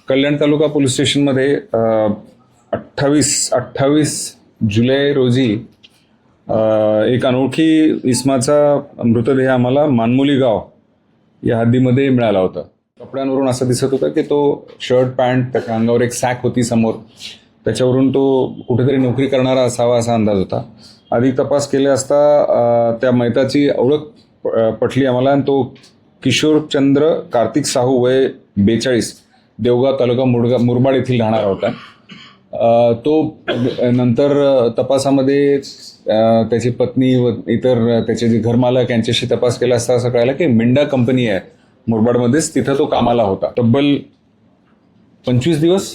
कल्याण तालुका police स्टेशनमध्ये 28 जुलै रोजी एक अनोळखी इसमाचा मृतदेह आम्हाला मानमोली गाव या हद्दीमध्ये मिळाला होता. कपड्यांवरून असं दिसत होतं की तो शर्ट पॅन्ट, त्याच्या अंगावर एक सॅक होती समोर, त्याच्यावरून तो कुठेतरी नोकरी करणारा असावा असा अंदाज होता. अधिक तपास केले असता त्या मैताची ओळख पटली आम्हाला आणि तो किशोरचंद्र कार्तिक साहू वय 42 देवगाव तालुका मुरबाड येथील राहणारा होता. तो नंतर तपासामध्ये त्याची पत्नी व इतर त्याचे जे घरमालक यांच्याशी तपास केला असता असं कळालं की मिंडा कंपनी आहे मुरबाडमध्येच, तिथं तो कामाला होता. तब्बल 25 दिवस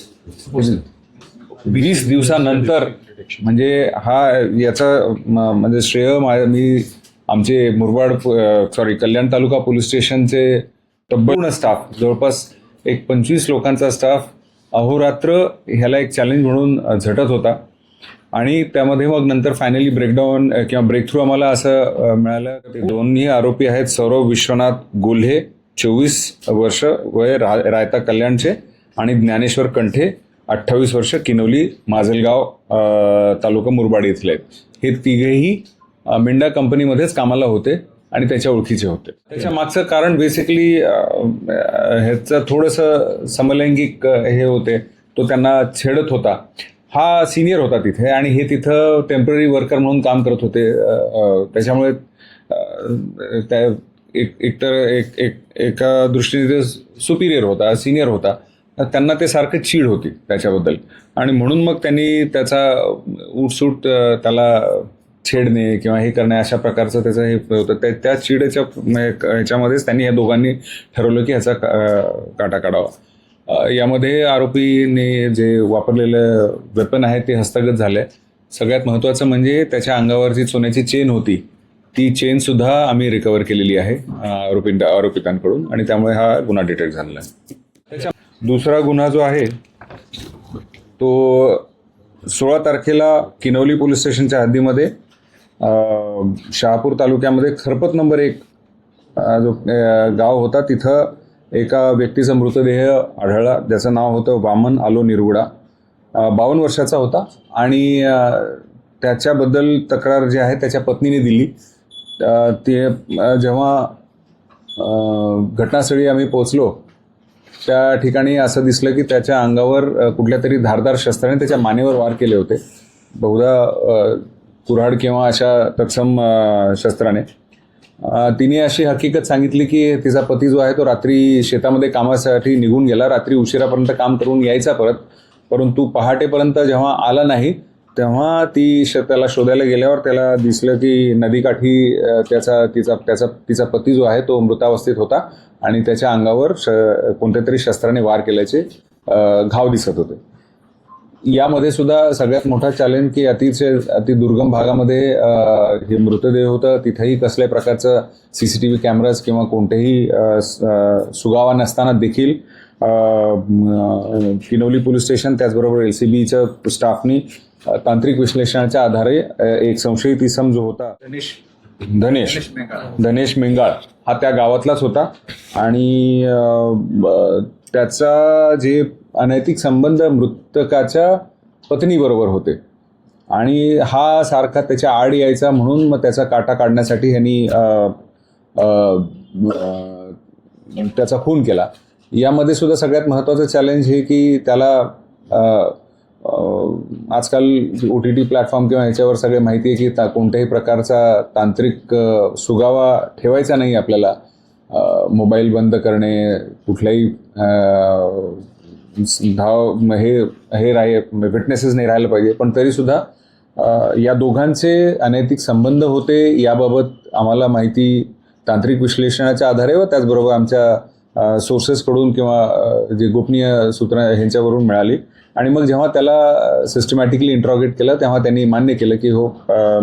20 दिवसानंतर म्हणजे याचा म्हणजे श्रेय मी आमचे कल्याण तालुका पोलीस स्टेशनचे तब्बल स्टाफ, जवळपास एक 25 लोकांचा स्टाफ अहोरात्र ह्याला एक चॅलेंज म्हणून झटत होता. आणि त्यामध्ये मग नंतर फायनली ब्रेकडाऊन किंवा ब्रेक थ्रू आम्हाला असं मिळालं. ते दोन्ही आरोपी आहेत सौरभ विश्वनाथ गोल्हे 24 वर्ष वय रायता कल्याणचे आणि ज्ञानेश्वर कंठे 28 वर्ष किनवली माजलगाव तालुका मुरबाड इथले आहेत. हे तिघेही मिंडा कंपनीमध्येच कामाला होते आणि त्याच्या ओळखीचे होते. त्याच्या मागचं कारण बेसिकली ह्याचं थोडंसं समलैंगिक हे होते, तो त्यांना छेडत होता. हा सिनियर होता तिथे आणि हे तिथं टेम्पररी वर्कर म्हणून काम करत होते. त्याच्यामुळे त्या एका दृष्टीने ते सुपिरियर होता, सिनियर होता, त्यांना ते सारखं चीड होती त्याच्याबद्दल. आणि म्हणून मग त्यांनी त्याचा उठसूट त्याला छेडणे किंवा हे करणे अशा प्रकारचं त्याचं हे होतं. त्या चिडेच्या ह्याच्यामध्येच त्यांनी या दोघांनी ठरवलं की ह्याचा काटा काढावा. यामध्ये आरोपीने जे वापरलेलं वेपन आहे ते हस्तगत झालंय. सगळ्यात महत्त्वाचं म्हणजे त्याच्या अंगावर जी सोन्याची चेन होती ती चेन सुद्धा आम्ही रिकवर केलेली आहे आरोपितांकडून आणि त्यामुळे हा गुन्हा डिटेक्ट झालेला आहे. त्याच्या दुसरा गुन्हा जो आहे तो 16 तारखेला किनवली पोलीस स्टेशनच्या हद्दीमध्ये शहापूर तालुक्यामध्ये खरपत नंबर 1 जो गाव होता तिथं एका व्यक्तीचा मृतदेह आढळला, ज्याचं नाव होतं वामन आलो निरगुडा. 52 वर्षाचा होता आणि त्याच्याबद्दल तक्रार जी आहे त्याच्या पत्नीने दिली. ते जेव्हा घटनास्थळी आम्ही पोहोचलो त्या ठिकाणी असं दिसलं की त्याच्या अंगावर कुठल्या तरी धारदार शस्त्राने त्याच्या मानेवर वार केले होते, बहुधा कुऱ्हाड किंवा अशा तत्सम शस्त्राने. तिने अशी हकीकत सांगितली की तिचा पती जो आहे तो रात्री शेतामध्ये कामासाठी निघून गेला, रात्री उशिरापर्यंत काम करून यायचा परंतु पहाटेपर्यंत जेव्हा आला नाही तेव्हा ती त्याला शोधायला गेल्यावर त्याला दिसलं की नदीकाठी तिचा पती जो आहे तो मृतावस्थेत होता आणि त्याच्या अंगावर कोणत्या तरी शस्त्राने वार केल्याचे घाव दिसत होते. यामध्ये सुद्धा सगळ्यात मोठा चॅलेंज की अति दुर्गम भागामध्ये हे मृतदेह होतं. तिथेही कसल्याही प्रकारचं CCTV कॅमेराज किंवा कोणतेही सुगावा नसताना देखील किनवली पोलीस स्टेशन त्याचबरोबर LCBच्या स्टाफनी तांत्रिक विश्लेषणाच्या आधारे एक संशयित इसम जो होता धनेश मेंगाळ हा त्या गावातलाच होता आणि त्याचा जे अनैतिक संबंध मृतकाच्या पत्नीबरोबर होते आणि हा सारखा त्याच्या आड यायचा, म्हणून मग त्याचा काटा काढण्यासाठी ह्यांनी त्याचा खून केला. यामध्ये सुद्धा सगळ्यात महत्त्वाचं चॅलेंज हे की त्याला आजकाल OTT प्लॅटफॉर्म किंवा ह्याच्यावर सगळे माहिती आहे की कोणत्याही प्रकारचा तांत्रिक सुगावा ठेवायचा नाही आपल्याला. मोबाईल बंद करणे, कुठल्याही विटनेसेस नाही राहायला पाहिजे. पण तरीसुद्धा या दोघांचे अनैतिक संबंध होते याबाबत आम्हाला माहिती तांत्रिक विश्लेषणाच्या आधारे व त्याचबरोबर आमच्या सोर्सेसकडून किंवा जे गोपनीय सूत्र ह्यांच्यावरून मिळाली. आणि मग जेव्हा त्याला सिस्टमॅटिकली इंट्रॉगेट केलं तेव्हा त्यांनी मान्य केलं की हो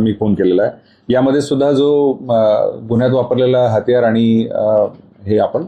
मी खून केलेला आहे. यामध्ये सुद्धा जो गुन्ह्यात वापरलेला हत्यार आणि हे आपण